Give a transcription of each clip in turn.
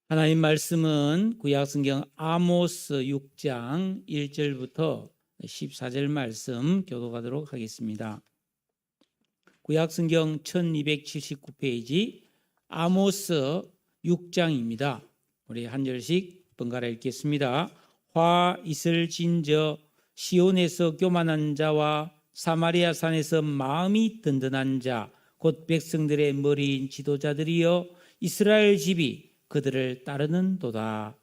하나님 말씀은 구약성경 아모스 6장 1절부터 14절 말씀 교독하도록 하겠습니다. 구약성경 1279페이지 아모스 6장입니다. 우리 한 절씩 번갈아 읽겠습니다. 화 이슬진저 시온에서 교만한 자와 사마리아 산에서 마음이 든든한 자 곧 백성들의 머리인 지도자들이여 이스라엘 집이 그들을 따르는도다.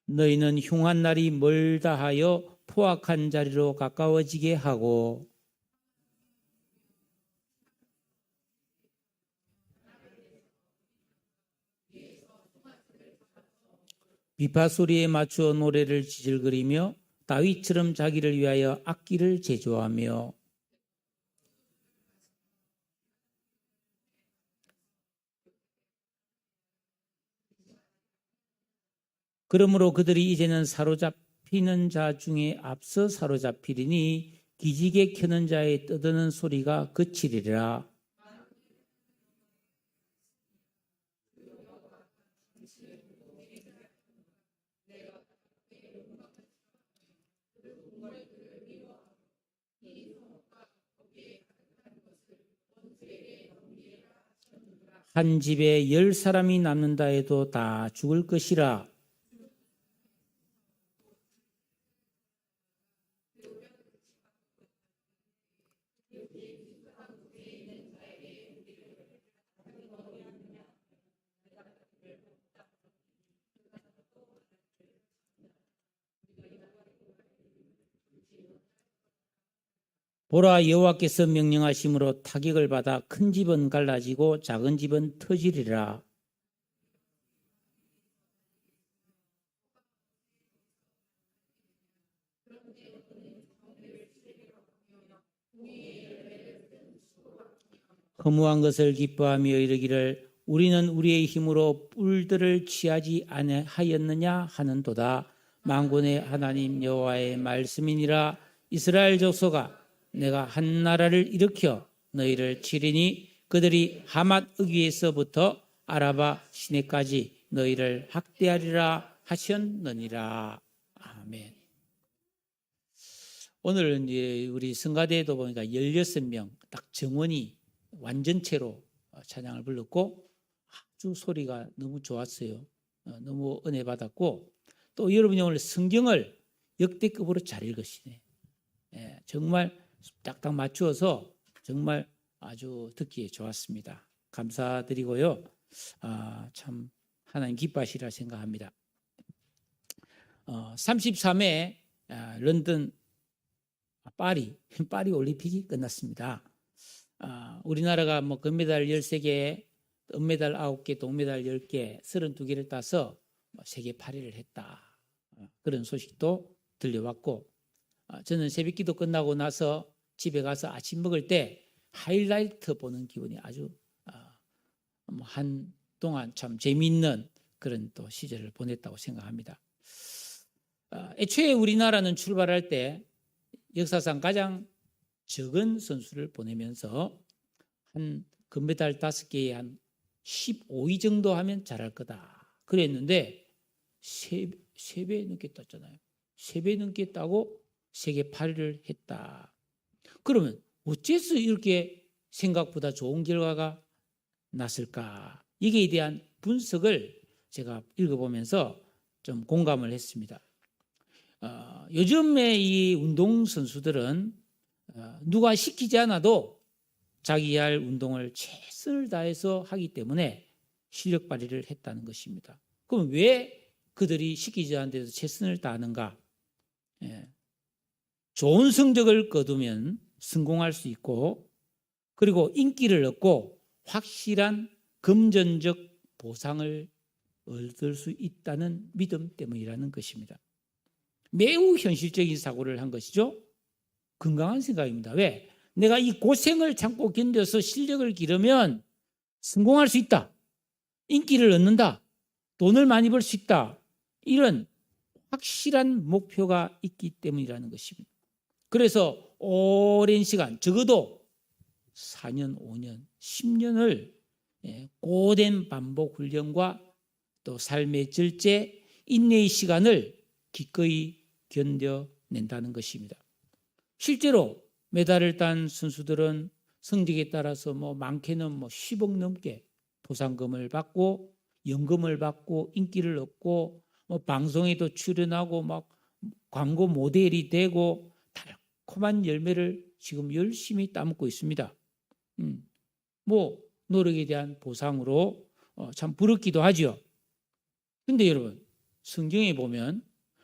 너희는 흉한 날이 멀다 하여 포악한 자리로 가까워지게 하고 비파 소리에 맞추어 노래를 지질거리며 다윗처럼 자기를 위하여 악기를 제조하며 그러므로 그들이 이제는 사로잡히는 자 중에 앞서 사로잡히리니 기지개 켜는 자의 떠드는 소리가 그치리라. 한 집에 10사람이 남는다 해도 다 죽을 것이라. 보라, 여호와께서 명령하심으로 타격을 받아 큰 집은 갈라지고 작은 집은 터지리라. 허무한 것을 기뻐하며 이르기를 우리는 우리의 힘으로 뿔들을 취하지 아니하였느냐 하는도다. 만군의 하나님 여호와의 말씀이니라. 이스라엘 족속아, 내가 한 나라를 일으켜 너희를 치리니 그들이 하맛 어귀에서부터 아라바 시내까지 너희를 학대하리라 하셨느니라. 아멘. 오늘 이제 우리 성가대에도 보니까 16명 딱 정원이 완전체로 찬양을 불렀고 아주 소리가 너무 좋았어요. 너무 은혜 받았고 또 여러분이 오늘 성경을 역대급으로 잘 읽으시네. 정말 딱딱 맞추어서 정말 아주 듣기에 좋았습니다. 감사드리고요. 참 하나님 기뻐하시리라 생각합니다. 33회 런던 파리 올림픽이 끝났습니다. 우리나라가 뭐 금메달 13개, 은메달 9개, 동메달 10개, 32개를 따서 세계 8위를 했다. 그런 소식도 들려왔고 저는 새벽기도 끝나고 나서 집에 가서 아침 먹을 때 하이라이트 보는 기분이 아주 한동안 참 재미있는 그런 또 시절을 보냈다고 생각합니다. 애초에 우리나라는 출발할 때 역사상 가장 적은 선수를 보내면서 한 금메달 5개에 한 15위 정도 하면 잘할 거다 그랬는데 3배 넘게 땄잖아요. 3배 넘게 따고 세계 8위를 했다. 그러면 어째서 이렇게 생각보다 좋은 결과가 났을까? 이게 대한 분석을 제가 읽어보면서 좀 공감을 했습니다. 요즘에 이 운동선수들은 누가 시키지 않아도 자기 할 운동을 최선을 다해서 하기 때문에 실력 발휘를 했다는 것입니다. 그럼 왜 그들이 시키지 않는데도 최선을 다하는가? 좋은 성적을 거두면 성공할 수 있고 그리고 인기를 얻고 확실한 금전적 보상을 얻을 수 있다는 믿음 때문이라는 것입니다. 매우 현실적인 사고를 한 것이죠. 건강한 생각입니다. 왜? 내가 이 고생을 참고 견뎌서 실력을 기르면 성공할 수 있다. 인기를 얻는다. 돈을 많이 벌 수 있다. 이런 확실한 목표가 있기 때문이라는 것입니다. 그래서 오랜 시간, 적어도 4년, 5년, 10년을 고된 반복 훈련과 또 삶의 절제, 인내의 시간을 기꺼이 견뎌낸다는 것입니다. 실제로 메달을 딴 선수들은 성적에 따라서 많게는 10억 넘게 보상금을 받고 연금을 받고 인기를 얻고 방송에도 출연하고 막 광고 모델이 되고 달콤한 열매를 지금 열심히 따먹고 있습니다. 노력에 대한 보상으로 참 부럽기도 하죠. 근데 여러분, 성경에 보면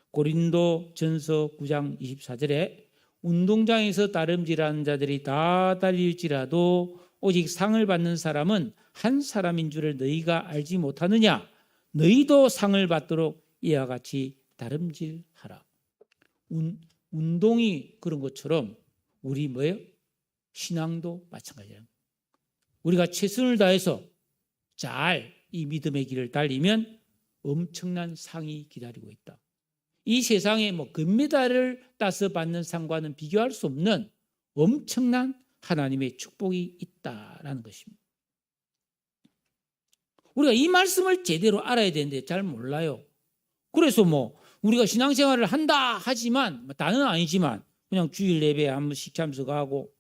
고린도 전서 9장 24절에 운동장에서 다름질하는 자들이 다 달릴지라도 오직 상을 받는 사람은 한 사람인 줄을 너희가 알지 못하느냐? 너희도 상을 받도록 이와 같이 다름질하라. 운동이 그런 것처럼 우리 신앙도 마찬가지예요. 우리가 최선을 다해서 잘 이 믿음의 길을 달리면 엄청난 상이 기다리고 있다. 이 세상에 금메달을 따서 받는 상과는 비교할 수 없는 엄청난 하나님의 축복이 있다라는 것입니다. 우리가 이 말씀을 제대로 알아야 되는데 잘 몰라요. 그래서 우리가 신앙생활을 한다 하지만 다는 아니지만 그냥 주일 예배에 한 번씩 참석하고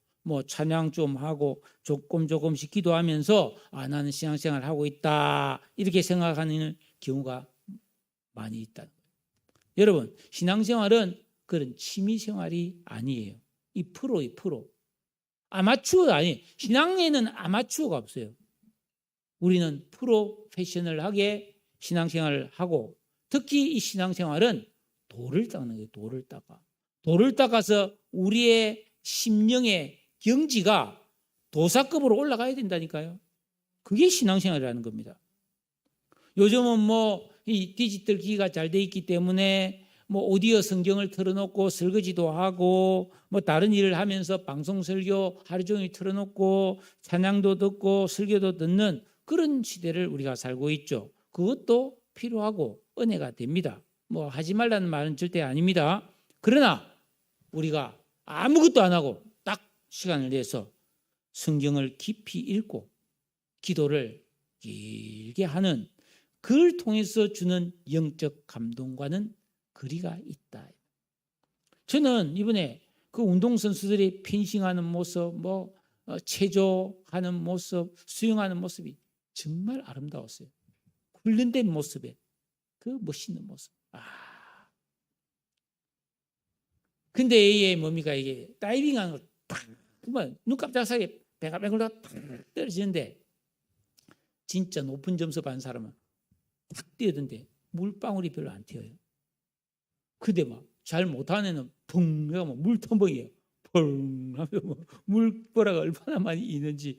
찬양 좀 하고 조금씩 기도하면서 나는 신앙생활을 하고 있다 이렇게 생각하는 경우가 많이 있다. 여러분, 신앙생활은 그런 취미생활이 아니에요. 이 프로. 아마추어 아니에요. 신앙에는 아마추어가 없어요. 우리는 프로페셔널하게 신앙생활을 하고 특히 이 신앙생활은 돌을 닦는 거예요. 돌을 닦아서 우리의 심령의 경지가 도사급으로 올라가야 된다니까요. 그게 신앙생활이라는 겁니다. 요즘은 이 디지털 기기가 잘 돼 있기 때문에 오디오 성경을 틀어놓고 설거지도 하고 다른 일을 하면서 방송 설교 하루 종일 틀어놓고 찬양도 듣고 설교도 듣는 그런 시대를 우리가 살고 있죠. 그것도 필요하고 은혜가 됩니다. 하지 말라는 말은 절대 아닙니다. 그러나 우리가 아무것도 안 하고 딱 시간을 내서 성경을 깊이 읽고 기도를 길게 하는 그걸 통해서 주는 영적 감동과는 거리가 있다. 저는 이번에 그 운동선수들이 펜싱하는 모습, 체조하는 모습, 수영하는 모습이 정말 아름다웠어요. 훈련된 모습에 그 멋있는 모습. 근데 이게 뭡니까? 이게 다이빙하는 거 탁, 눈 깜짝 사이에 배가 뱅글다 탁 떨어지는데 진짜 높은 점수 받은 사람은 탁 뛰어든데 물방울이 별로 안 튀어요. 근데 잘 못하는 애는 펑 하면 물텀벙이에요. 펑 하면 물보라가 얼마나 많이 있는지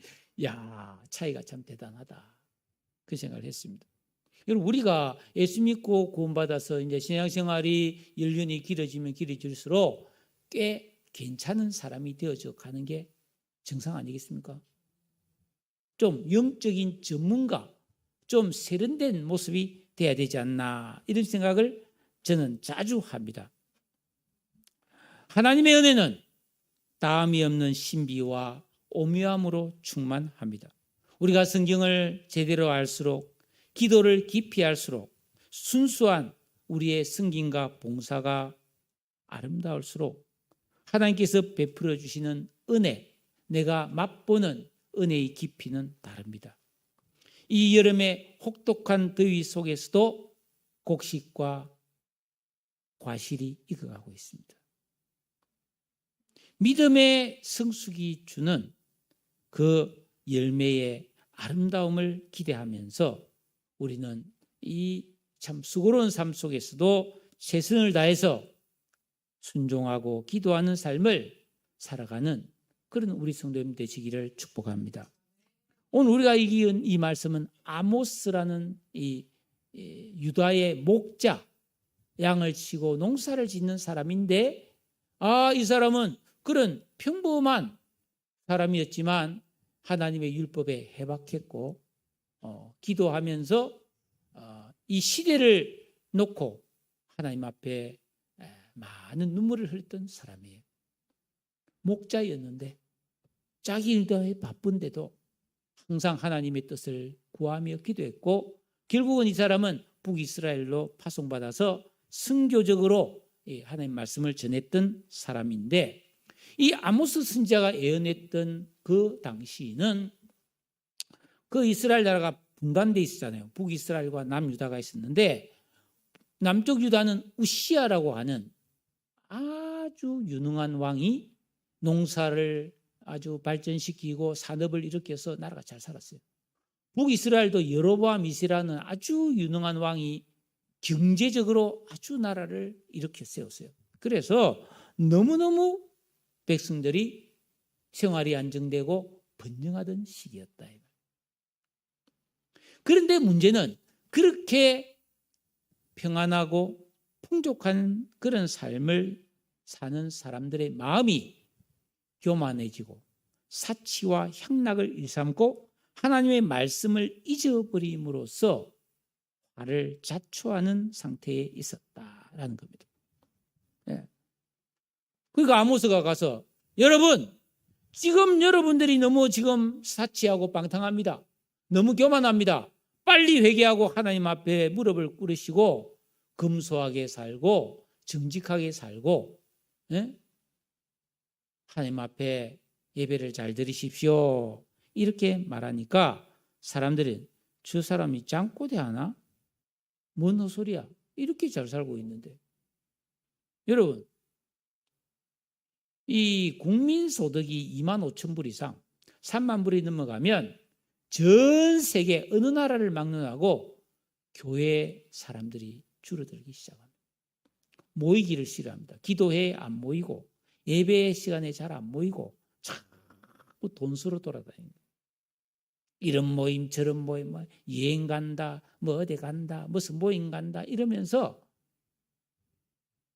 차이가 참 대단하다. 그 생각을 했습니다. 여러분, 우리가 예수 믿고 구원받아서 이제 신앙생활이 연륜이 길어지면 길어질수록 꽤 괜찮은 사람이 되어져 가는 게 정상 아니겠습니까? 좀 영적인 전문가, 좀 세련된 모습이 돼야 되지 않나 이런 생각을 저는 자주 합니다. 하나님의 은혜는 다함이 없는 신비와 오묘함으로 충만합니다. 우리가 성경을 제대로 알수록 기도를 깊이 할수록 순수한 우리의 승김과 봉사가 아름다울수록 하나님께서 베풀어 주시는 은혜, 내가 맛보는 은혜의 깊이는 다릅니다. 이 여름의 혹독한 더위 속에서도 곡식과 과실이 익어가고 있습니다. 믿음의 성숙이 주는 그 열매의 아름다움을 기대하면서 우리는 이 참 수고로운 삶 속에서도 최선을 다해서 순종하고 기도하는 삶을 살아가는 그런 우리 성도님 되시기를 축복합니다. 오늘 우리가 읽은 이 말씀은 아모스라는 이 유다의 목자, 양을 치고 농사를 짓는 사람인데 이 사람은 그런 평범한 사람이었지만 하나님의 율법에 해박했고 기도하면서 이 시대를 놓고 하나님 앞에 많은 눈물을 흘렸던 사람이에요. 목자였는데 자기 일에 바쁜데도 항상 하나님의 뜻을 구하며 기도했고, 결국은 이 사람은 북이스라엘로 파송받아서 선교적으로 하나님 말씀을 전했던 사람인데, 이 아모스 선지자가 예언했던 그 당시는 그 이스라엘 나라가 분단돼 있었잖아요. 북이스라엘과 남유다가 있었는데, 남쪽 유다는 우시아라고 하는 아주 유능한 왕이 농사를 아주 발전시키고 산업을 일으켜서 나라가 잘 살았어요. 북이스라엘도 여로보암 2세라는 아주 유능한 왕이 경제적으로 아주 나라를 일으켜 세웠어요. 그래서 너무너무 백성들이 생활이 안정되고 번영하던 시기였다. 그런데 문제는 그렇게 평안하고 풍족한 그런 삶을 사는 사람들의 마음이 교만해지고 사치와 향락을 일삼고 하나님의 말씀을 잊어버림으로써 화를 자초하는 상태에 있었다라는 겁니다. 그러니까 아모스가 가서, 여러분, 지금 여러분들이 너무 지금 사치하고 방탕합니다. 너무 교만합니다. 빨리 회개하고 하나님 앞에 무릎을 꿇으시고 검소하게 살고 정직하게 살고, 하나님 앞에 예배를 잘 드리십시오. 이렇게 말하니까 사람들은 저 사람이 짱꼬대 하나? 뭔 헛소리야? 이렇게 잘 살고 있는데. 여러분, 이 국민소득이 2만 5천 불 이상 3만 불이 넘어가면 전 세계 어느 나라를 막론하고 교회 사람들이 줄어들기 시작합니다. 모이기를 싫어합니다. 기도회에 안 모이고 예배 시간에 잘 안 모이고 자꾸 돈수로 돌아다닙니다. 이런 모임 저런 모임, 여행 간다, 뭐 어디 간다, 무슨 모임 간다 이러면서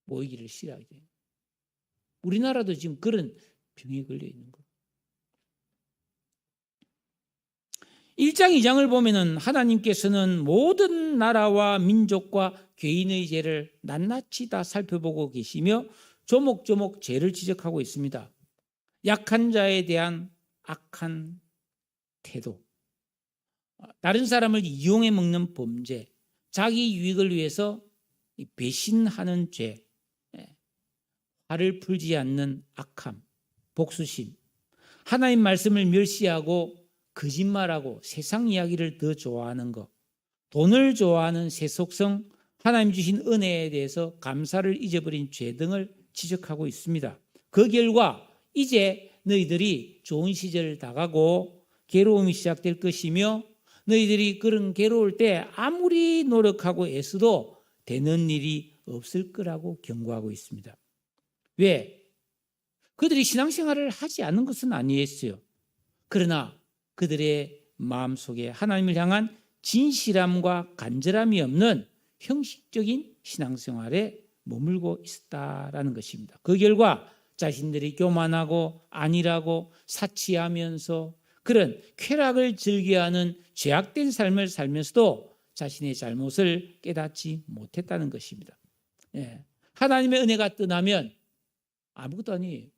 모이기를 싫어하게 돼요. 우리나라도 지금 그런 병에 걸려 있는 거예요. 1장 2장을 보면은 하나님께서는 모든 나라와 민족과 개인의 죄를 낱낱이 다 살펴보고 계시며 조목조목 죄를 지적하고 있습니다. 약한 자에 대한 악한 태도, 다른 사람을 이용해 먹는 범죄, 자기 유익을 위해서 배신하는 죄, 화를 풀지 않는 악함, 복수심, 하나님 말씀을 멸시하고 거짓말하고 세상 이야기를 더 좋아하는 것, 돈을 좋아하는 세속성, 하나님 주신 은혜에 대해서 감사를 잊어버린 죄 등을 지적하고 있습니다. 그 결과 이제 너희들이 좋은 시절을 다가고 괴로움이 시작될 것이며 너희들이 그런 괴로울 때 아무리 노력하고 애써도 되는 일이 없을 거라고 경고하고 있습니다. 왜? 그들이 신앙생활을 하지 않는 것은 아니었어요. 그러나 그들의 마음속에 하나님을 향한 진실함과 간절함이 없는 형식적인 신앙생활에 머물고 있었다라는 것입니다. 그 결과 자신들이 교만하고 안일하고 사치하면서 그런 쾌락을 즐겨하는 죄악된 삶을 살면서도 자신의 잘못을 깨닫지 못했다는 것입니다. 하나님의 은혜가 떠나면 아무것도 아니에요.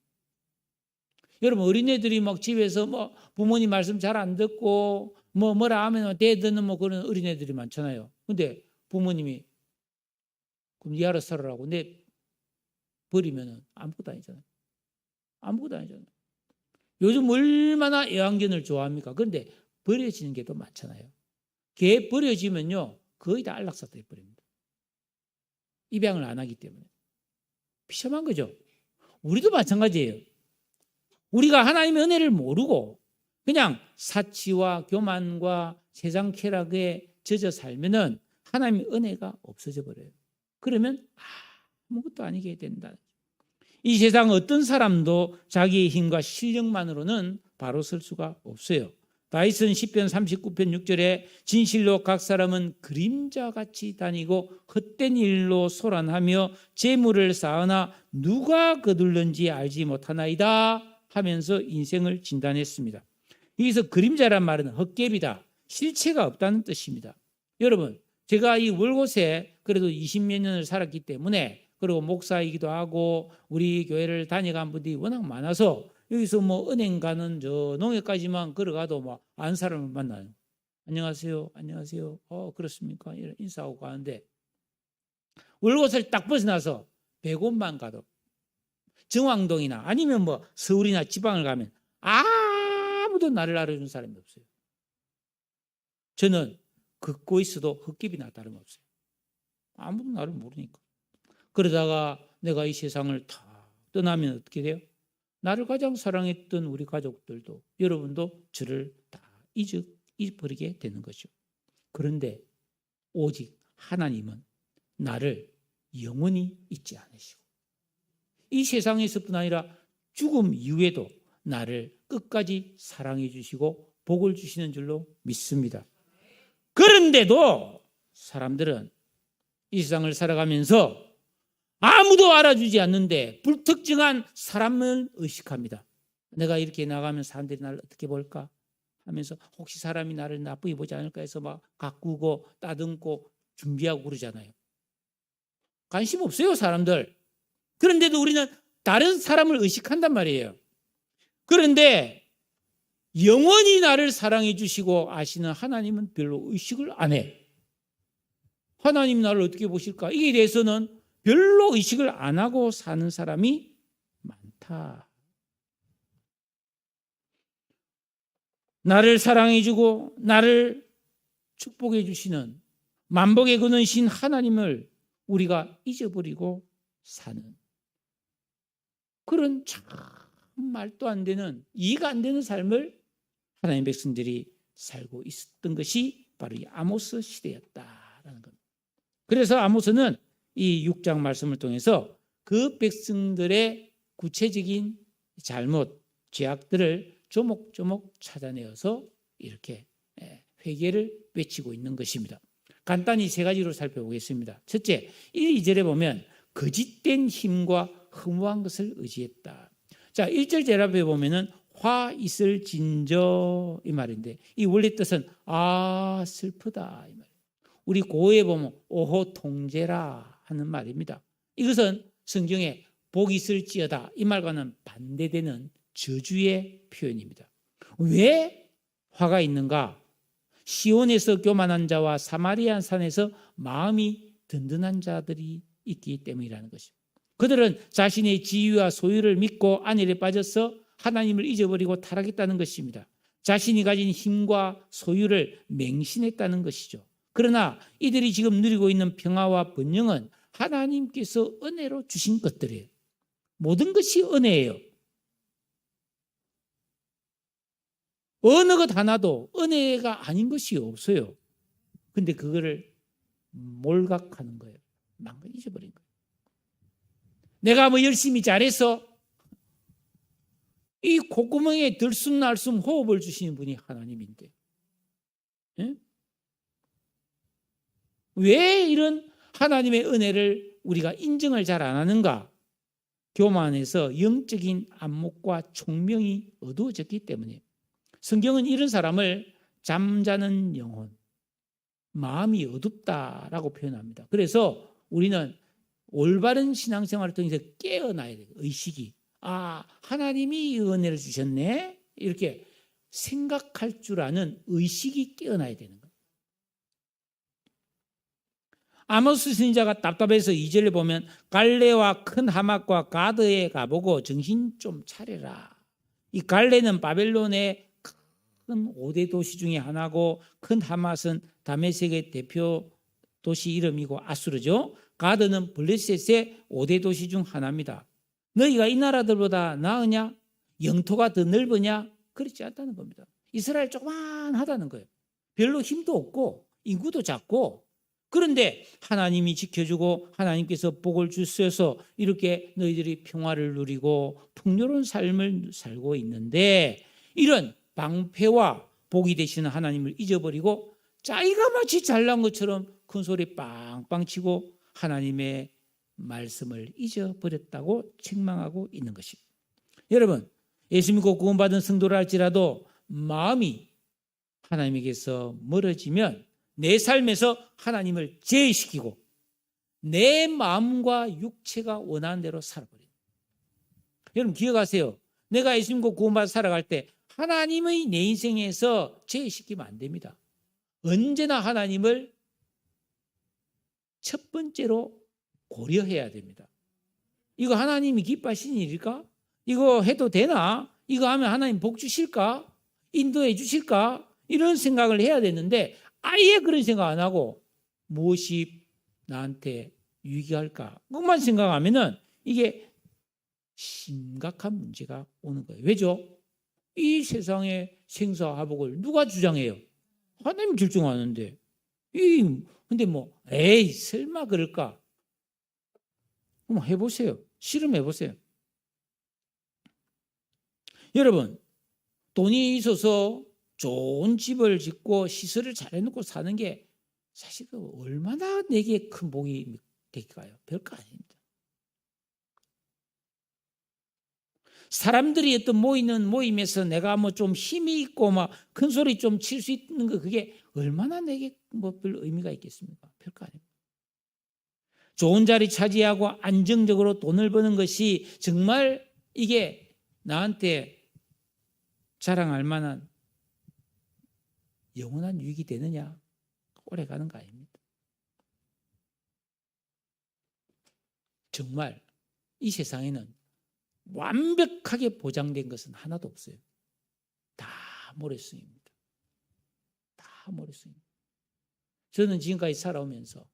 여러분, 어린애들이 막 집에서 뭐 부모님 말씀 잘 안 듣고 뭐라 하면 대드는 뭐 그런 어린애들이 많잖아요. 근데 부모님이 그럼 니 알아서 살아라고 내 버리면은 아무것도 아니잖아요. 아무것도 아니잖아요. 요즘 얼마나 애완견을 좋아합니까? 그런데 버려지는 게 더 많잖아요. 개 버려지면요 거의 다 안락사 돼버립니다. 입양을 안 하기 때문에. 비참한 거죠. 우리도 마찬가지예요. 우리가 하나님의 은혜를 모르고 그냥 사치와 교만과 세상 쾌락에 젖어 살면은 하나님의 은혜가 없어져 버려요. 그러면 아무것도 아니게 된다. 이 세상 어떤 사람도 자기의 힘과 실력만으로는 바로 설 수가 없어요. 다윗은 시편 39편 6절에 진실로 각 사람은 그림자같이 다니고 헛된 일로 소란하며 재물을 쌓으나 누가 거둘는지 알지 못하나이다 하면서 인생을 진단했습니다. 여기서 그림자란 말은 헛개비다, 실체가 없다는 뜻입니다. 여러분, 제가 이 월곶에 그래도 20몇 년을 살았기 때문에, 그리고 목사이기도 하고 우리 교회를 다녀간 분들이 워낙 많아서 여기서 뭐 은행 가는 저 농협까지만 걸어가도 뭐 아는 사람을 만나요. 안녕하세요, 안녕하세요. 그렇습니까? 이런 인사하고 가는데, 월곶을 딱 벗어나서 100원만 가도 정왕동이나 아니면 뭐 서울이나 지방을 가면 아무도 나를 알아주는 사람이 없어요. 저는 걷고 있어도 헛개비나 다름없어요. 아무도 나를 모르니까. 그러다가 내가 이 세상을 다 떠나면 어떻게 돼요? 나를 가장 사랑했던 우리 가족들도, 여러분도 저를 다 잊어버리게 되는 거죠. 그런데 오직 하나님은 나를 영원히 잊지 않으시고 이 세상에서뿐 아니라 죽음 이후에도 나를 끝까지 사랑해 주시고 복을 주시는 줄로 믿습니다. 그런데도 사람들은 이 세상을 살아가면서 아무도 알아주지 않는데 불특정한 사람을 의식합니다. 내가 이렇게 나가면 사람들이 나를 어떻게 볼까 하면서 혹시 사람이 나를 나쁘게 보지 않을까 해서 막 가꾸고 따듬고 준비하고 그러잖아요. 관심 없어요, 사람들. 그런데도 우리는 다른 사람을 의식한단 말이에요. 그런데 영원히 나를 사랑해 주시고 아시는 하나님은 별로 의식을 안 해. 하나님 나를 어떻게 보실까? 이에 대해서는 별로 의식을 안 하고 사는 사람이 많다. 나를 사랑해 주고 나를 축복해 주시는 만복의 근원이신 하나님을 우리가 잊어버리고 사는 그런 참 말도 안 되는, 이해가 안 되는 삶을 하나님의 백성들이 살고 있었던 것이 바로 이 아모스 시대였다라는 겁니다. 그래서 아모스는 이 6장 말씀을 통해서 그 백성들의 구체적인 잘못, 죄악들을 조목조목 찾아내어서 이렇게 회개를 외치고 있는 것입니다. 간단히 세 가지로 살펴보겠습니다. 첫째, 1, 2절에 보면 거짓된 힘과 허무한 것을 의지했다. 자, 1절 대답에 보면은 화 있을 진저 이 말인데, 이 원래 뜻은 슬프다 이 말. 우리 고어에 보면 오호 통제라 하는 말입니다. 이것은 성경에 복 있을지어다 이 말과는 반대되는 저주의 표현입니다. 왜 화가 있는가? 시온에서 교만한 자와 사마리아 산에서 마음이 든든한 자들이 있기 때문이라는 것입니다. 그들은 자신의 지위와 소유를 믿고 안일에 빠져서 하나님을 잊어버리고 타락했다는 것입니다. 자신이 가진 힘과 소유를 맹신했다는 것이죠. 그러나 이들이 지금 누리고 있는 평화와 번영은 하나님께서 은혜로 주신 것들이에요. 모든 것이 은혜예요. 어느 것 하나도 은혜가 아닌 것이 없어요. 근데 그거를 몰각하는 거예요. 잊어버린 거예요. 내가 뭐 열심히 잘해서 이 콧구멍에 들숨날숨 호흡을 주시는 분이 하나님인데, 예? 왜 이런 하나님의 은혜를 우리가 인정을 잘 안 하는가? 교만해서 영적인 안목과 총명이 어두워졌기 때문에. 성경은 이런 사람을 잠자는 영혼, 마음이 어둡다라고 표현합니다. 그래서 우리는 올바른 신앙생활을 통해서 깨어나야 돼요. 의식이. 하나님이 이 은혜를 주셨네? 이렇게 생각할 줄 아는 의식이 깨어나야 되는 거예요. 아모스 선지자가 답답해서 2절에 보면 갈레와 큰 하맛과 가드에 가보고 정신 좀 차려라. 이 갈레는 바벨론의 큰 5대 도시 중에 하나고, 큰 하맛은 다메섹의 대표 도시 이름이고 아수르죠. 가드는 블레셋의 5대 도시 중 하나입니다. 너희가 이 나라들보다 나으냐? 영토가 더 넓으냐? 그렇지 않다는 겁니다. 이스라엘 조그만하다는 거예요. 별로 힘도 없고 인구도 작고, 그런데 하나님이 지켜주고 하나님께서 복을 주셔서 이렇게 너희들이 평화를 누리고 풍요로운 삶을 살고 있는데, 이런 방패와 복이 되시는 하나님을 잊어버리고 자기가 마치 잘난 것처럼 큰 소리 빵빵 치고 하나님의 말씀을 잊어버렸다고 책망하고 있는 것입니다. 여러분, 예수 믿고 구원받은 성도라 할지라도 마음이 하나님에게서 멀어지면 내 삶에서 하나님을 제외시키고 내 마음과 육체가 원하는 대로 살아버려요. 여러분 기억하세요. 내가 예수님과 구원받아 살아갈 때 하나님의 내 인생에서 제외시키면 안 됩니다. 언제나 하나님을 첫 번째로 고려해야 됩니다. 이거 하나님이 기뻐하시는 일일까? 이거 해도 되나? 이거 하면 하나님 복 주실까? 인도해 주실까? 이런 생각을 해야 되는데 아예 그런 생각 안 하고 무엇이 나한테 유익할까? 그것만 생각하면은 이게 심각한 문제가 오는 거예요. 왜죠? 이 세상의 생사화복을 누가 주장해요? 하나님 결정하는데. 근데 에이 설마 그럴까? 한번 해보세요. 실험해보세요. 여러분 돈이 있어서 좋은 집을 짓고 시설을 잘 해놓고 사는 게 사실 얼마나 내게 큰 복이 될까요? 별거 아닙니다. 사람들이 어떤 모이는 모임에서 내가 좀 힘이 있고 큰 소리 좀 칠 수 있는 거 그게 얼마나 내게 별 의미가 있겠습니까? 별거 아닙니다. 좋은 자리 차지하고 안정적으로 돈을 버는 것이 정말 이게 나한테 자랑할 만한 영원한 유익이 되느냐? 오래 가는 거 아닙니다. 정말 이 세상에는 완벽하게 보장된 것은 하나도 없어요. 다 모래성입니다. 다 모래성입니다. 저는 지금까지 살아오면서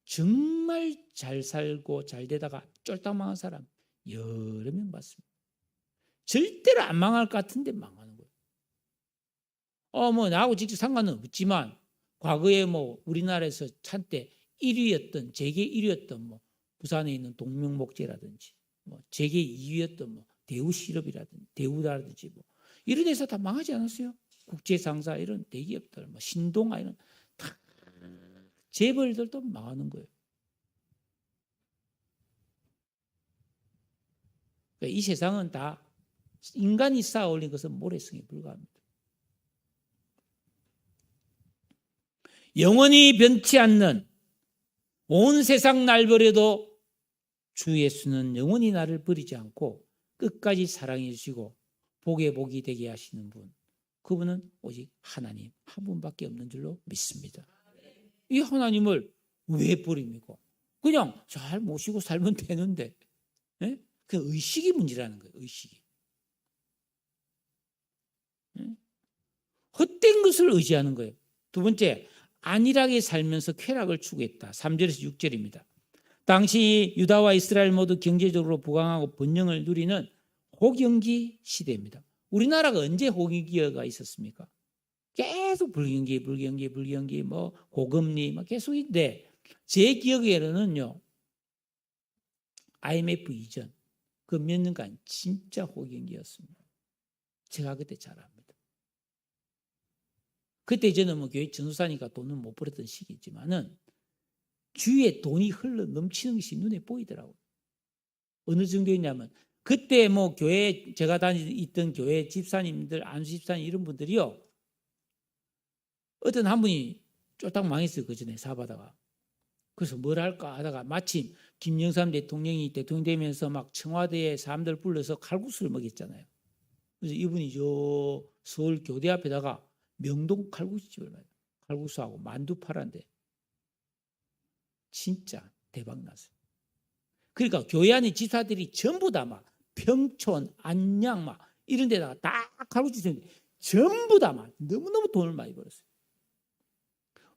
정말 잘 살고 잘 되다가 쫄딱 망한 사람 여러 명 봤습니다. 절대로 안 망할 것 같은데 망하는 거예요. 나하고 직접 상관은 없지만 과거에 우리나라에서 한때 1위였던 재계 1위였던 부산에 있는 동명목재라든지 재계 2위였던 대우실업이라든지 대우라든지 이런 데서 다 망하지 않았어요? 국제상사 이런 대기업들 신동아 이런 다 재벌들도 망하는 거예요. 그러니까 이 세상은 다 인간이 쌓아 올린 것은 모래성에 불과합니다. 영원히 변치 않는 온 세상 날 버려도 주 예수는 영원히 나를 버리지 않고 끝까지 사랑해 주시고 복의 복이 되게 하시는 분, 그분은 오직 하나님 한 분밖에 없는 줄로 믿습니다. 이 하나님을 왜 버립니까? 그냥 잘 모시고 살면 되는데, 예? 그 의식이 문제라는 거예요. 의식이. 헛된 것을 의지하는 거예요. 두 번째, 안일하게 살면서 쾌락을 추구했다. 3절에서 6절입니다. 당시 유다와 이스라엘 모두 경제적으로 부강하고 번영을 누리는 호경기 시대입니다. 우리나라가 언제 호경기가 있었습니까? 계속 불경기, 고금리 계속인데 제 기억에는요, IMF 이전 그 몇 년간 진짜 호경기였습니다. 제가 그때 잘 압니다. 그때 저는 교회 전도사니까 돈을 못 벌었던 시기지만은 주위에 돈이 흘러 넘치는 것이 눈에 보이더라고요. 어느 정도였냐면 그때 교회 제가 다니던 교회 집사님들, 안수 집사님 이런 분들이요, 어떤 한 분이 쫄딱 망했어요. 그 전에 사업하다가. 그래서 뭘 할까 하다가 마침 김영삼 대통령이 대통령 되면서 청와대에 사람들 불러서 칼국수를 먹였잖아요. 그래서 이분이 저 서울 교대 앞에다가 명동 칼국수집을 봐요. 칼국수하고 만두 팔았는데 진짜 대박 났어요. 그러니까 교회 안에 집사들이 전부 다 평촌, 안양 이런 데다가 다 칼국수집 전부 다 너무너무 돈을 많이 벌었어요.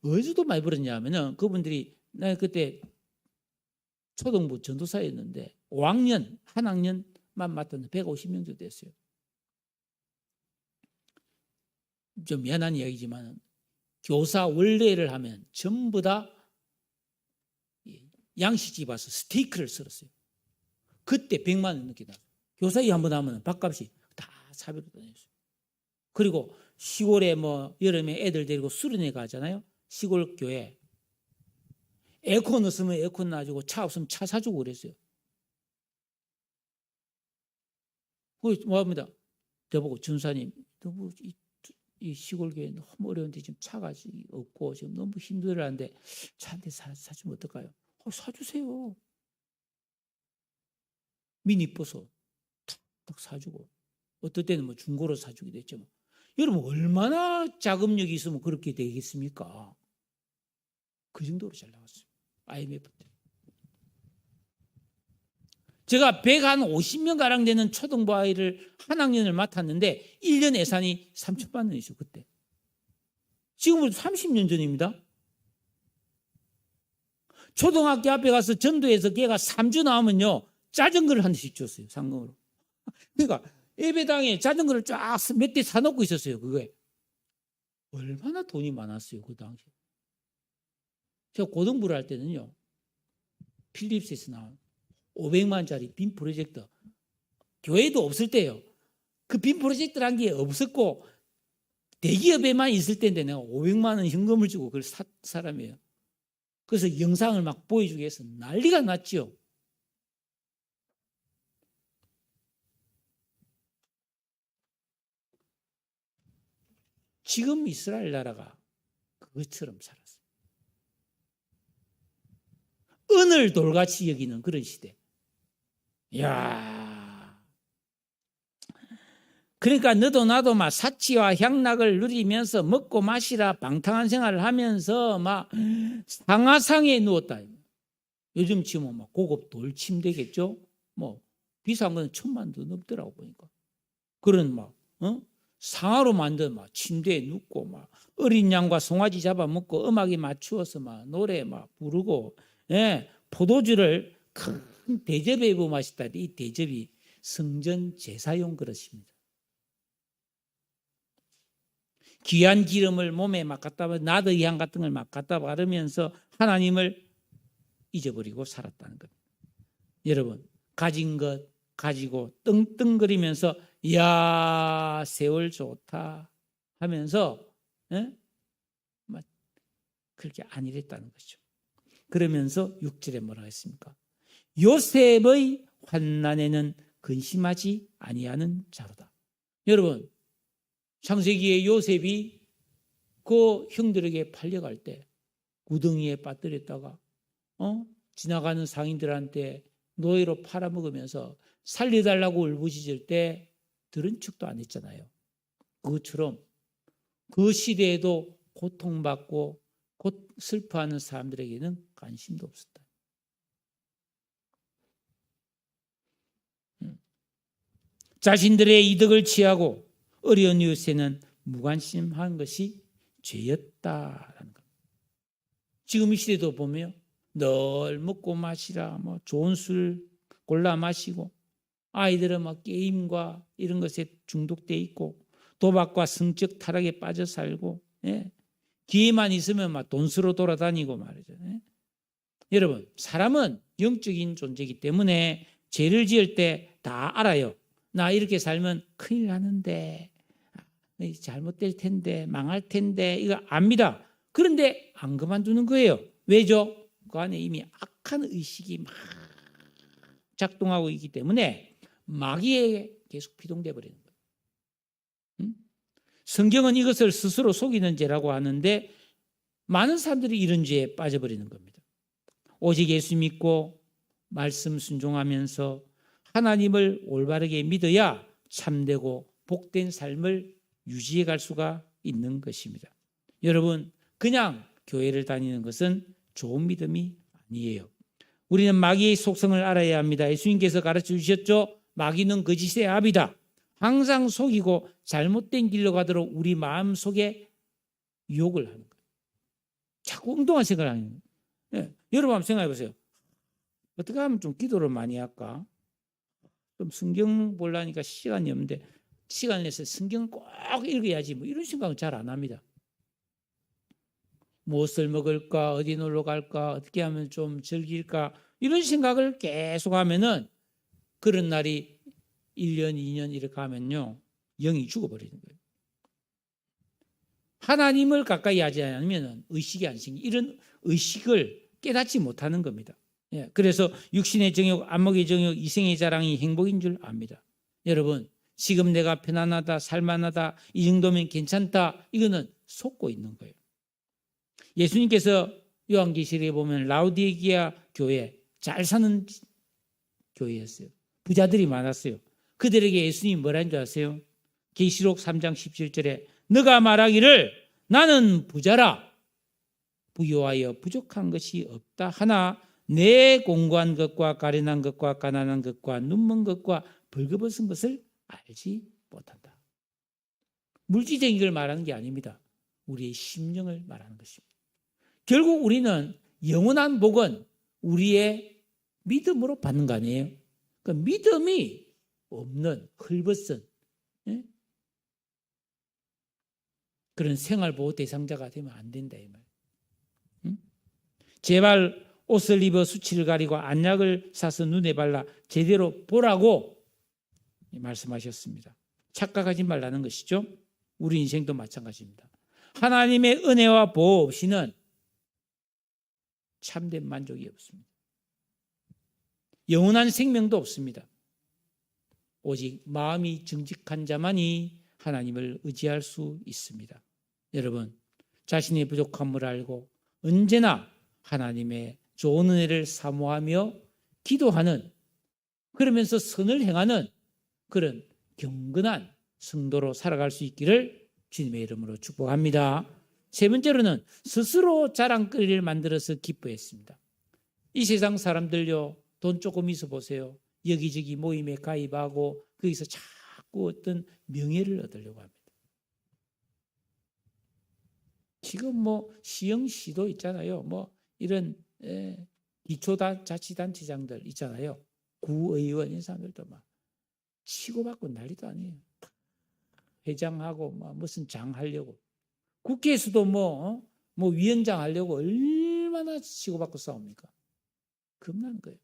어디서도 많이 벌었냐 하면은 그분들이, 나 그때 초등부 전도사였는데 5학년, 한 학년만 맡았는데 150명 정도 됐어요. 좀 미안한 이야기지만 교사 원래를 하면 전부 다 양식집 와서 스테이크를 썰었어요. 그때 100만 원 넘게 나왔어요. 교사 일 한번 하면 밥값이 다 사비로 다녔어요. 그리고 시골에 여름에 애들 데리고 수련회 가잖아요. 시골 교회. 에어컨 없으면 에어컨 놔주고 차 없으면 차 사주고 그랬어요. 그래서 뭐합니다. 저보고 전사님, 이 시골 교회 너무 어려운데 지금 차가 없고 지금 너무 힘들어하는데 차 한 대 사주면 어떨까요? 사주세요. 미니버스 탁탁 사주고 어떨 때는 뭐 중고로 사주기도 했지만 여러분 얼마나 자금력이 있으면 그렇게 되겠습니까? 그 정도로 잘 나왔어요. IMF 때. 제가 150명가량 되는 초등부 아이를 한 학년을 맡았는데 1년 예산이 3천만 원이죠. 그때. 지금부터 30년 전입니다. 초등학교 앞에 가서 전도해서 걔가 3주 나오면요. 자전거를 한 대씩 줬어요. 상금으로. 그러니까 예배당에 자전거를 쫙 몇 대 사놓고 있었어요. 그거에. 얼마나 돈이 많았어요. 그 당시에. 제가 고등부를 할 때는요. 필립스에서 나온 500만 원짜리 빔 프로젝터. 교회도 없을 때요. 그 빔 프로젝터란 게 없었고 대기업에만 있을 때인데 내가 500만 원 현금을 주고 그걸 산 사람이에요. 그래서 영상을 막 보여주기 위해서 난리가 났죠. 지금 이스라엘 나라가 그것처럼 살았어요. 은을 돌같이 여기는 그런 시대. 이야. 그러니까 너도 나도 막 사치와 향락을 누리면서 먹고 마시라 방탕한 생활을 하면서 막 상하상에 누웠다. 요즘 치면 막 고급 돌침대겠죠? 뭐 비싼 건 1,000만 도 넘더라고 보니까. 그런 막 상하로 만든 막 침대에 눕고 막 어린 양과 송아지 잡아 먹고 음악에 맞추어서 막 노래 막 부르고 포도주를 큰 대접에 부어 마시다. 이 대접이 성전 제사용 그릇입니다. 귀한 기름을 몸에 막 갖다 나드 향 같은 걸 막 갖다 바르면서 하나님을 잊어버리고 살았다는 겁니다. 여러분 가진 것 가지고 떵떵거리면서 야 세월 좋다 하면서 그렇게 안 이랬다는 거죠. 그러면서 6절에 뭐라고 했습니까? 요셉의 환난에는 근심하지 아니하는 자로다. 여러분 창세기에 요셉이 그 형들에게 팔려갈 때 구덩이에 빠뜨렸다가 지나가는 상인들한테 노예로 팔아먹으면서 살려달라고 울부짖을 때 들은 척도 안 했잖아요. 그것처럼 그 시대에도 고통받고 곧 슬퍼하는 사람들에게는 관심도 없었다. 자신들의 이득을 취하고 어려운 이웃에는 무관심한 것이 죄였다라는 겁니다. 지금 이 시대도 보면 늘 먹고 마시라, 뭐 좋은 술 골라 마시고 아이들은 막 게임과 이런 것에 중독돼 있고 도박과 성적 타락에 빠져 살고 기회만 있으면 막 돈수로 돌아다니고 말이죠. 여러분 사람은 영적인 존재이기 때문에 죄를 지을 때 다 알아요. 나 이렇게 살면 큰일 나는데 잘못될 텐데 망할 텐데 이거 압니다. 그런데 안 그만두는 거예요. 왜죠? 그 안에 이미 악한 의식이 막 작동하고 있기 때문에 마귀에 계속 비동돼 버리는 거예요. 성경은 이것을 스스로 속이는 죄라고 하는데 많은 사람들이 이런 죄에 빠져버리는 겁니다. 오직 예수 믿고 말씀 순종하면서 하나님을 올바르게 믿어야 참되고 복된 삶을 유지해 갈 수가 있는 것입니다. 여러분 그냥 교회를 다니는 것은 좋은 믿음이 아니에요. 우리는 마귀의 속성을 알아야 합니다. 예수님께서 가르쳐 주셨죠. 마귀는 거짓의 압이다. 항상 속이고 잘못된 길로 가도록 우리 마음속에 유혹을 하는 거예요. 자꾸 엉뚱한 생각을 하는 거예요. 여러분 한번 생각해 보세요. 어떻게 하면 좀 기도를 많이 할까? 좀 성경 보려니까 시간이 없는데 시간 내서 성경을 꼭 읽어야지 뭐 이런 생각은 잘 안 합니다. 무엇을 먹을까? 어디 놀러 갈까? 어떻게 하면 좀 즐길까? 이런 생각을 계속 하면은 그런 날이 1년, 2년 이렇게 하면요. 영이 죽어버리는 거예요. 하나님을 가까이 하지 않으면 의식이 안 생기. 이런 의식을 깨닫지 못하는 겁니다. 그래서 육신의 정욕, 안목의 정욕, 이생의 자랑이 행복인 줄 압니다. 여러분 지금 내가 편안하다, 살만하다, 이 정도면 괜찮다, 이거는 속고 있는 거예요. 예수님께서 요한계시록에 보면 라우디게아 교회, 잘 사는 교회였어요. 부자들이 많았어요. 그들에게 예수님이 뭐라는 줄 아세요? 계시록 3장 17절에 너가 말하기를 나는 부자라 부유하여 부족한 것이 없다 하나 내 공고한 것과 가련한 것과 가난한 것과 눈먼 것과 벌거벗은 것을 알지 못한다. 물질적인 걸 말하는 게 아닙니다. 우리의 심령을 말하는 것입니다. 결국 우리는 영원한 복은 우리의 믿음으로 받는 거 아니에요? 그러니까 믿음이 없는 헐벗은 그런 생활보호 대상자가 되면 안 된다 이 말. 제발 옷을 입어 수치를 가리고 안약을 사서 눈에 발라 제대로 보라고 말씀하셨습니다. 착각하지 말라는 것이죠. 우리 인생도 마찬가지입니다. 하나님의 은혜와 보호 없이는 참된 만족이 없습니다. 영원한 생명도 없습니다. 오직 마음이 정직한 자만이 하나님을 의지할 수 있습니다. 여러분, 자신의 부족함을 알고 언제나 하나님의 좋은 은혜를 사모하며 기도하는, 그러면서 선을 행하는 그런 경건한 성도로 살아갈 수 있기를 주님의 이름으로 축복합니다. 세 번째로는 스스로 자랑거리를 만들어서 기뻐했습니다. 이 세상 사람들요, 돈 조금 있어 보세요. 여기저기 모임에 가입하고 거기서 자꾸 어떤 명예를 얻으려고 합니다. 지금 뭐 시흥시도 있잖아요. 뭐 이런 기초자치단체장들 있잖아요. 구의원 이런 사람들도 막 치고받고 난리도 아니에요. 회장하고 막 무슨 장 하려고. 국회에서도 뭐 위원장 하려고 얼마나 치고받고 싸웁니까? 겁나는 거예요.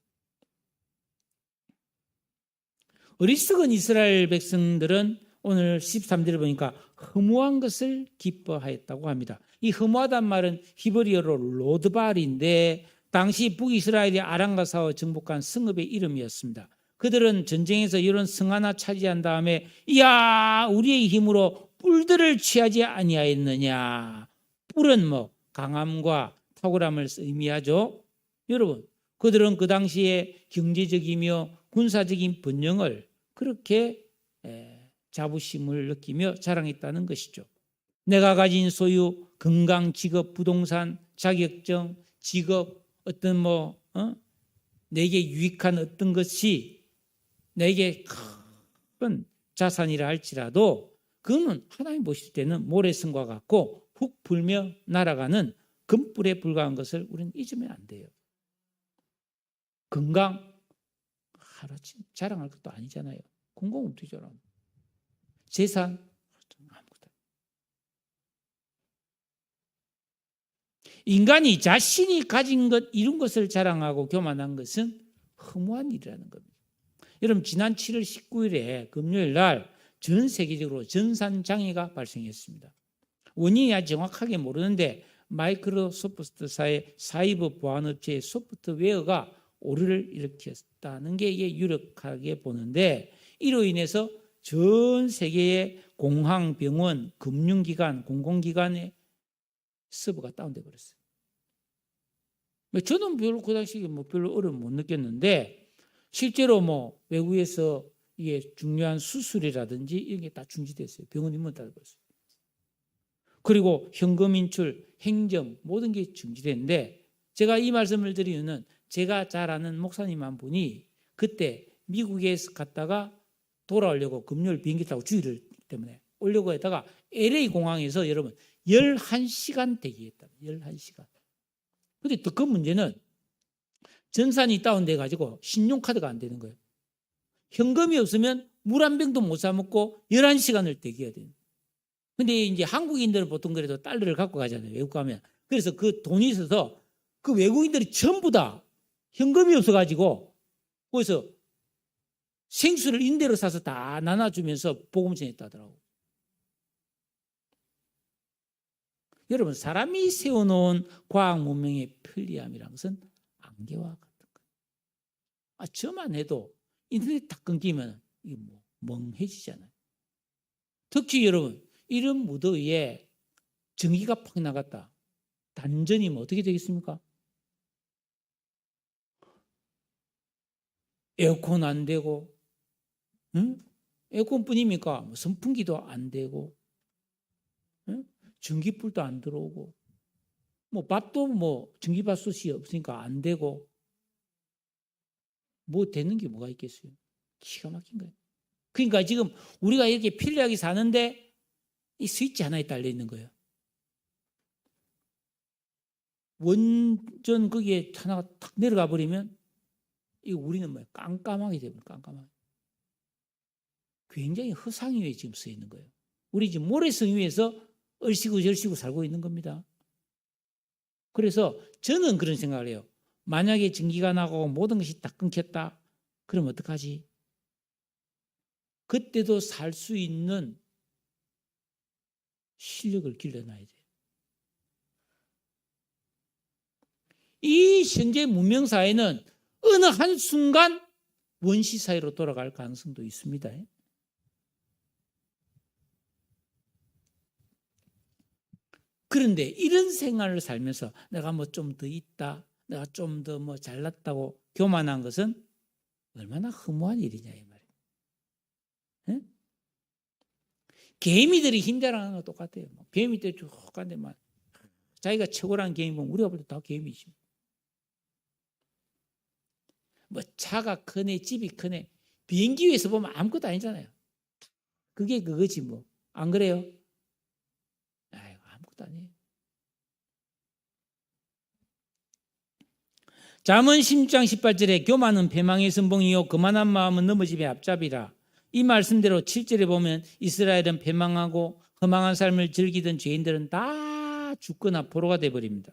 어리석은 이스라엘 백성들은 오늘 13절을 보니까 허무한 것을 기뻐하였다고 합니다. 이 허무하단 말은 히브리어로 로드발인데 당시 북이스라엘이 아람과 싸워 정복한 성읍의 이름이었습니다. 그들은 전쟁에서 이런 성 하나 차지한 다음에 이야 우리의 힘으로 뿔들을 취하지 아니하였느냐. 뿔은 뭐 강함과 탁월함을 의미하죠. 여러분, 그들은 그 당시에 경제적이며 군사적인 번영을 그렇게 자부심을 느끼며 자랑했다는 것이죠. 내가 가진 소유, 건강, 직업, 부동산, 자격증, 직업, 어떤 내게 유익한 어떤 것이 내게 큰 자산이라 할지라도 그는 하나님 보실 때는 모래성과 같고 훅 불며 날아가는 금불에 불과한 것을 우리는 잊으면 안 돼요. 건강 하루치 자랑할 것도 아니잖아요. 건강 어떻게 자랑? 재산 아무것도. 인간이 자신이 가진 것 이룬 것을 자랑하고 교만한 것은 허무한 일이라는 겁니다. 여러분 지난 7월 19일에 금요일 날 전 세계적으로 전산장애가 발생했습니다. 원인이 아주 정확하게 모르는데 마이크로소프트사의 사이버 보안업체의 소프트웨어가 오류를 일으켰다는 게 이게 유력하게 보는데 이로 인해서 전 세계의 공항, 병원, 금융기관, 공공기관의 서버가 다운돼 버렸어요. 저는 별로 그 당시에 별로 어려움 못 느꼈는데 실제로 외국에서 이게 중요한 수술이라든지 이런 게 다 중지됐어요. 병원이 문 닫아버렸어요. 그리고 현금 인출, 행정 모든 게 중지됐는데 제가 이 말씀을 드리는 제가 잘 아는 목사님 한 분이 그때 미국에서 갔다가 돌아오려고 금요일 비행기 타고 주일 때문에 오려고 했다가 LA 공항에서 여러분 11시간 대기했다. 11시간. 근데 더 큰 문제는 전산이 다운돼 가지고 신용카드가 안 되는 거예요. 현금이 없으면 물 한 병도 못 사 먹고 11시간을 대기해야 돼요. 근데 이제 한국인들은 보통 그래도 달러를 갖고 가잖아요. 외국 가면. 그래서 그 돈이 있어서 그 외국인들이 전부 다 현금이 없어가지고 거기서 생수를 인대로 사서 다 나눠주면서 복음 전했다더라고. 여러분 사람이 세워놓은 과학 문명의 편리함이란 것은 안개와 같은 거예요. 저만 해도 인터넷 딱 끊기면 이게 멍해지잖아요. 특히 여러분, 이런 무더위에 전기가 팍 나갔다. 단전이면 어떻게 되겠습니까? 에어컨 안 되고, 응? 에어컨뿐입니까? 선풍기도 안 되고, 응? 전기불도 안 들어오고, 밥도 전기밥솥이 없으니까 안 되고, 되는 게 뭐가 있겠어요? 기가 막힌 거예요. 그러니까 지금 우리가 이렇게 편리하게 사는데 이 스위치 하나에 달려 있는 거예요. 완전 거기에 하나가 탁 내려가 버리면 이 우리는 깜깜하게 되면 깜깜하게. 굉장히 허상 위에 지금 서 있는 거예요. 우리 지금 모래성 위에서 얼씨구 절씨구 살고 있는 겁니다. 그래서 저는 그런 생각을 해요. 만약에 전기가 나고 모든 것이 다 끊겼다. 그럼 어떡하지? 그때도 살 수 있는 실력을 길러놔야 돼요. 이 현재 문명사회는 어느 한순간 원시사회로 돌아갈 가능성도 있습니다. 그런데 이런 생활을 살면서 내가 좀 더 있다, 내가 좀 더 잘났다고 교만한 것은 얼마나 허무한 일이냐 이 말이에요. 네? 개미들이 힘들어하는 거 똑같아요. 개미들 쭉 가는데 자기가 최고라는 개미 보면 우리가 볼 때 다 개미지. 차가 크네, 집이 크네, 비행기 위에서 보면 아무것도 아니잖아요. 그게 그거지 뭐. 안 그래요? 아무것도 아니에요. 잠언 16장 18절에 교만은 패망의 선봉이요 거만한 마음은 넘어짐의 앞잡이라. 이 말씀대로 7절에 보면 이스라엘은 패망하고 허망한 삶을 즐기던 죄인들은 다 죽거나 포로가 되어버립니다.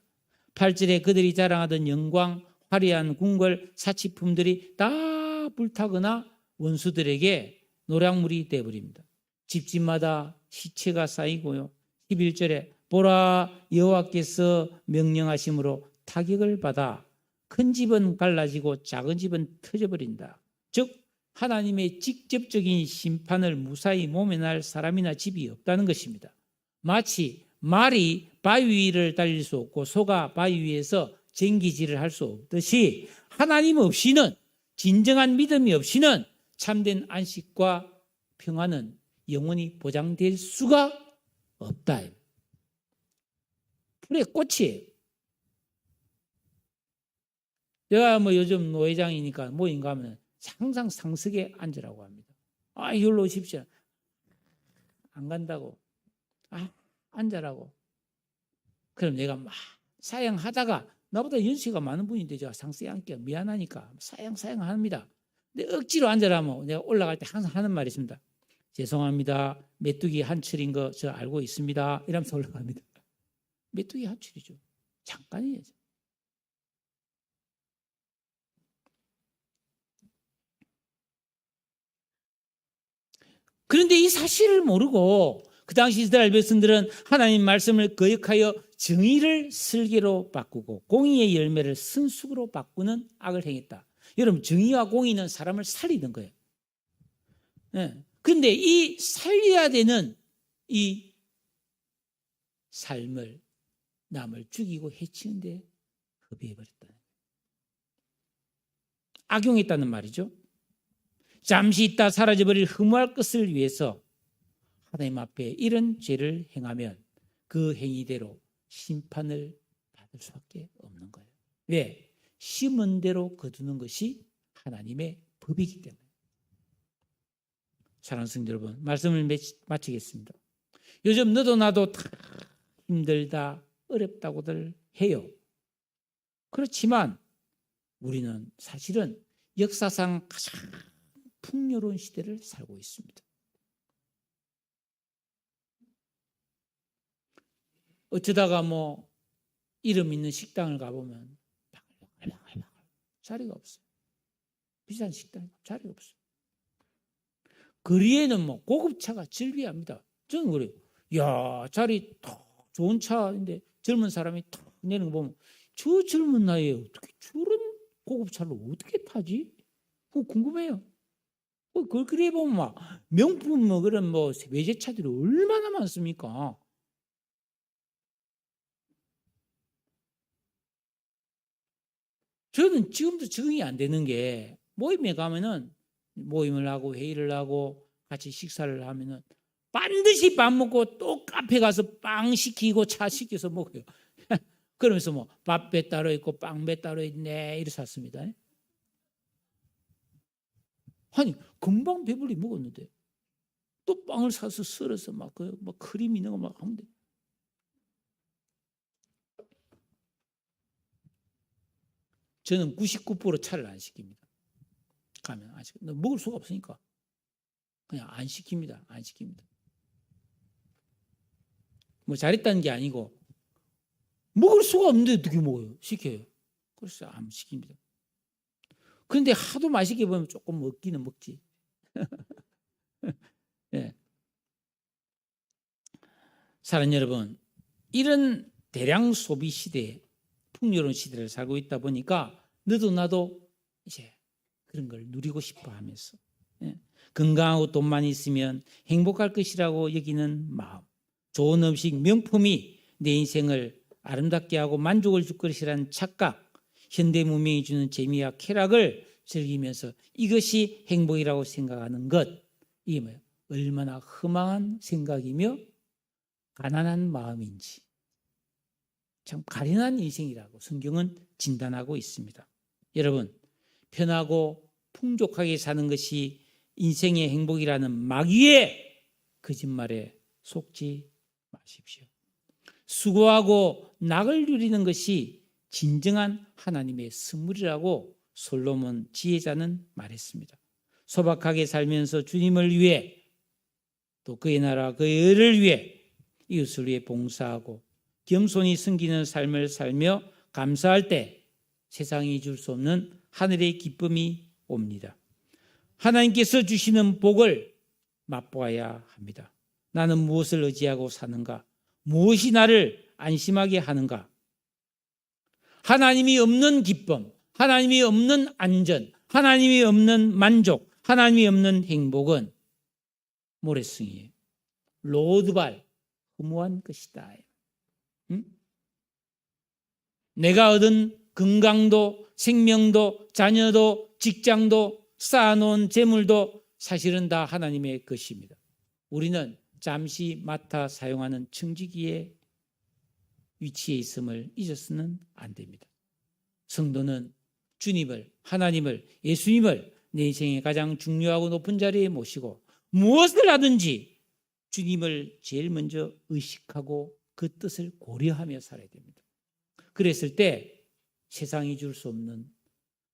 8절에 그들이 자랑하던 영광, 화려한 궁궐, 사치품들이 다 불타거나 원수들에게 노략물이 되어버립니다. 집집마다 시체가 쌓이고요. 11절에 보라 여호와께서 명령하심으로 타격을 받아 큰 집은 갈라지고 작은 집은 터져버린다. 즉 하나님의 직접적인 심판을 무사히 모면할 사람이나 집이 없다는 것입니다. 마치 말이 바위 위를 달릴 수 없고 소가 바위 위에서 쟁기질을 할 수 없듯이 하나님 없이는, 진정한 믿음이 없이는 참된 안식과 평안은 영원히 보장될 수가 없다. 풀의 꽃이에요. 제가 요즘 노회장이니까 모임 가면 항상 상석에 앉으라고 합니다. 여기로 오십시오. 안 간다고. 앉으라고. 그럼 내가 사양하다가 나보다 연세가 많은 분인데 제가 상석에 앉기가 미안하니까 사양합니다. 근데 억지로 앉으라면 내가 올라갈 때 항상 하는 말이 있습니다. 죄송합니다. 메뚜기 한 철인 거 저 알고 있습니다. 이러면서 올라갑니다. 메뚜기 한 철이죠. 잠깐이에요. 그런데 이 사실을 모르고 그 당시 이스라엘 백성들은 하나님 말씀을 거역하여 정의를 슬기로 바꾸고 공의의 열매를 선숙으로 바꾸는 악을 행했다. 여러분, 정의와 공의는 사람을 살리는 거예요. 그런데 이 살려야 되는 이 삶을 남을 죽이고 해치는 데 허비해버렸다. 악용했다는 말이죠. 잠시 있다 사라져버릴 허무할 것을 위해서 하나님 앞에 이런 죄를 행하면 그 행위대로 심판을 받을 수밖에 없는 거예요. 왜? 심은 대로 거두는 것이 하나님의 법이기 때문에. 사랑하는 성도 여러분, 말씀을 마치겠습니다. 요즘 너도 나도 다 힘들다, 어렵다고들 해요. 그렇지만 우리는 사실은 역사상 가장 풍요로운 시대를 살고 있습니다. 어쩌다가 이름 있는 식당을 가보면 자리가 없어요. 비싼 식당 자리가 없어요. 거리에는 고급차가 즐비합니다. 저는 그래요. 야, 자리 탁 좋은 차인데 젊은 사람이 탁 내는 거 보면 저 젊은 나이에 어떻게 저런 고급차를 어떻게 타지? 그거 궁금해요. 그걸 그래 보면 막 명품 뭐 그런 뭐 외제차들이 얼마나 많습니까? 저는 지금도 적응이 안 되는 게 모임에 가면은 모임을 하고 회의를 하고 같이 식사를 하면은 반드시 밥 먹고 또 카페 가서 빵 시키고 차 시켜서 먹어요. 그러면서 뭐 밥배 따로 있고 빵배 따로 있네 이렇게 샀습니다. 아니 금방 배불리 먹었는데 또 빵을 사서 썰어서 막 크림 있는 거 막 하면 돼. 저는 99% 차를 안 시킵니다. 가면 안 시킵니다. 먹을 수가 없으니까 그냥 안 시킵니다. 안 시킵니다. 뭐 잘했다는 게 아니고 먹을 수가 없는데 어떻게 먹어요? 시켜요. 그래서 안 시킵니다. 그런데 하도 맛있게 보면 조금 먹기는 먹지. 네. 사랑하는 여러분, 이런 대량 소비 시대에 풍요로운 시대를 살고 있다 보니까 너도 나도 이제 그런 걸 누리고 싶어 하면서 건강하고 돈만 있으면 행복할 것이라고 여기는 마음, 좋은 음식, 명품이 내 인생을 아름답게 하고 만족을 줄 것이라는 착각, 현대 문명이 주는 재미와 쾌락을 즐기면서 이것이 행복이라고 생각하는 것, 이게 뭐예요? 얼마나 허망한 생각이며 가난한 마음인지 참 가련한 인생이라고 성경은 진단하고 있습니다. 여러분, 편하고 풍족하게 사는 것이 인생의 행복이라는 마귀의 거짓말에 속지 마십시오. 수고하고 낙을 누리는 것이 진정한 하나님의 선물이라고 솔로몬 지혜자는 말했습니다. 소박하게 살면서 주님을 위해 또 그의 나라 그의 의를 위해 이웃을 위해 봉사하고 겸손히 섬기는 삶을 살며 감사할 때 세상이 줄 수 없는 하늘의 기쁨이 옵니다. 하나님께서 주시는 복을 맛보아야 합니다. 나는 무엇을 의지하고 사는가? 무엇이 나를 안심하게 하는가? 하나님이 없는 기쁨, 하나님이 없는 안전, 하나님이 없는 만족, 하나님이 없는 행복은 모래성이에요. 로드발, 허무한 것이다. 응? 내가 얻은 건강도, 생명도, 자녀도, 직장도, 쌓아놓은 재물도 사실은 다 하나님의 것입니다. 우리는 잠시 맡아 사용하는 청지기의 위치에 있음을 잊어서는 안 됩니다. 성도는 주님을, 하나님을, 예수님을 내 인생의 가장 중요하고 높은 자리에 모시고 무엇을 하든지 주님을 제일 먼저 의식하고 그 뜻을 고려하며 살아야 됩니다. 그랬을 때 세상이 줄 수 없는,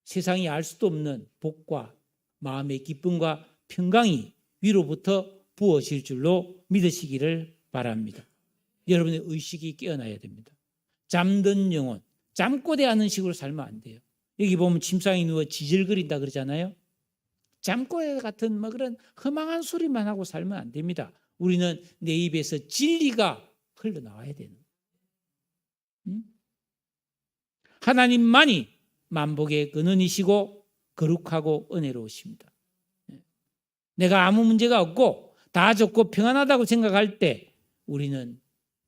세상이 알 수도 없는 복과 마음의 기쁨과 평강이 위로부터 부어질 줄로 믿으시기를 바랍니다. 여러분의 의식이 깨어나야 됩니다. 잠든 영혼, 잠꼬대하는 식으로 살면 안 돼요. 여기 보면 침상에 누워 지질거린다 그러잖아요. 잠꼬대 같은 뭐 그런 허망한 소리만 하고 살면 안 됩니다. 우리는 내 입에서 진리가 흘러나와야 되는 거예요. 하나님만이 만복의 근원이시고 거룩하고 은혜로우십니다. 내가 아무 문제가 없고 다 좋고 평안하다고 생각할 때 우리는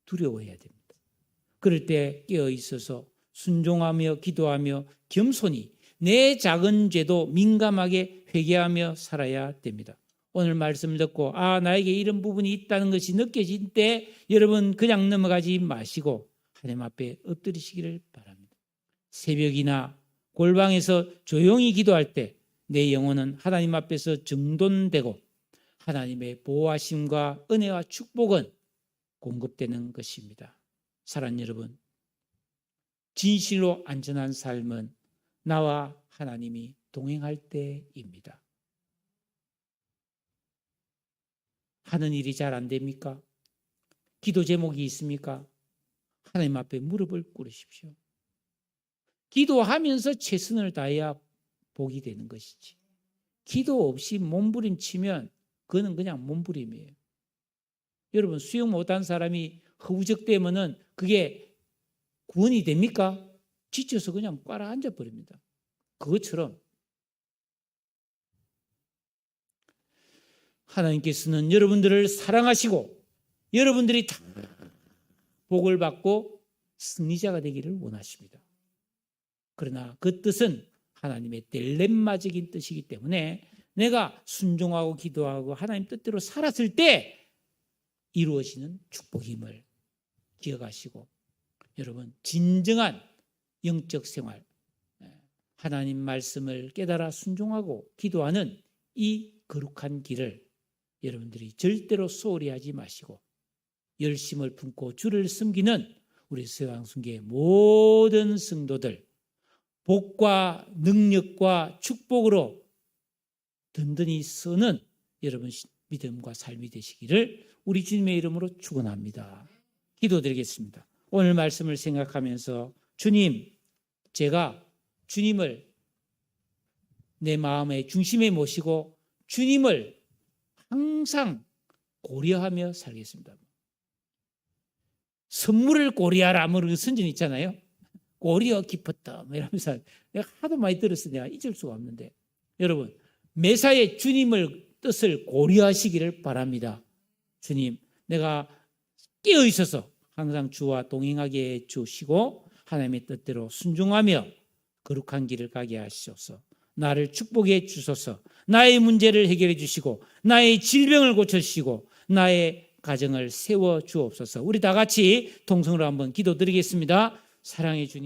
두려워해야 됩니다. 그럴 때 깨어 있어서 순종하며 기도하며 겸손히 내 작은 죄도 민감하게 회개하며 살아야 됩니다. 오늘 말씀 듣고 나에게 이런 부분이 있다는 것이 느껴질 때 여러분 그냥 넘어가지 마시고 하나님 앞에 엎드리시기를 바랍니다. 새벽이나 골방에서 조용히 기도할 때 내 영혼은 하나님 앞에서 정돈되고 하나님의 보호하심과 은혜와 축복은 공급되는 것입니다. 사랑하는 여러분, 진실로 안전한 삶은 나와 하나님이 동행할 때입니다. 하는 일이 잘 안 됩니까? 기도 제목이 있습니까? 하나님 앞에 무릎을 꿇으십시오. 기도하면서 최선을 다해야 복이 되는 것이지. 기도 없이 몸부림치면 그거는 그냥 몸부림이에요. 여러분 수영 못한 사람이 허우적대면은 그게 구원이 됩니까? 지쳐서 그냥 깔아 앉아버립니다. 그것처럼 하나님께서는 여러분들을 사랑하시고 여러분들이 다 복을 받고 승리자가 되기를 원하십니다. 그러나 그 뜻은 하나님의 딜레마적인 뜻이기 때문에 내가 순종하고 기도하고 하나님 뜻대로 살았을 때 이루어지는 축복의 힘을 기억하시고 여러분 진정한 영적 생활, 하나님 말씀을 깨달아 순종하고 기도하는 이 거룩한 길을 여러분들이 절대로 소홀히 하지 마시고 열심을 품고 주를 섬기는 우리 서양순교의 모든 성도들 복과 능력과 축복으로 든든히 서는 여러분 믿음과 삶이 되시기를 우리 주님의 이름으로 축원합니다. 기도드리겠습니다. 오늘 말씀을 생각하면서 주님, 제가 주님을 내 마음의 중심에 모시고 주님을 항상 고려하며 살겠습니다. 선물을 고려하라 뭐 그런 선전 있잖아요. 고려 깊었다 뭐 이러면서 내가 하도 많이 들었어 내가 잊을 수가 없는데 여러분 매사에 주님을 뜻을 고려하시기를 바랍니다. 주님, 내가 깨어 있어서 항상 주와 동행하게 해 주시고 하나님의 뜻대로 순종하며 거룩한 길을 가게 하시옵소서. 나를 축복해 주소서. 나의 문제를 해결해 주시고 나의 질병을 고쳐주시고 나의 가정을 세워 주옵소서. 우리 다 같이 통성으로 한번 기도드리겠습니다. 사랑해 주님.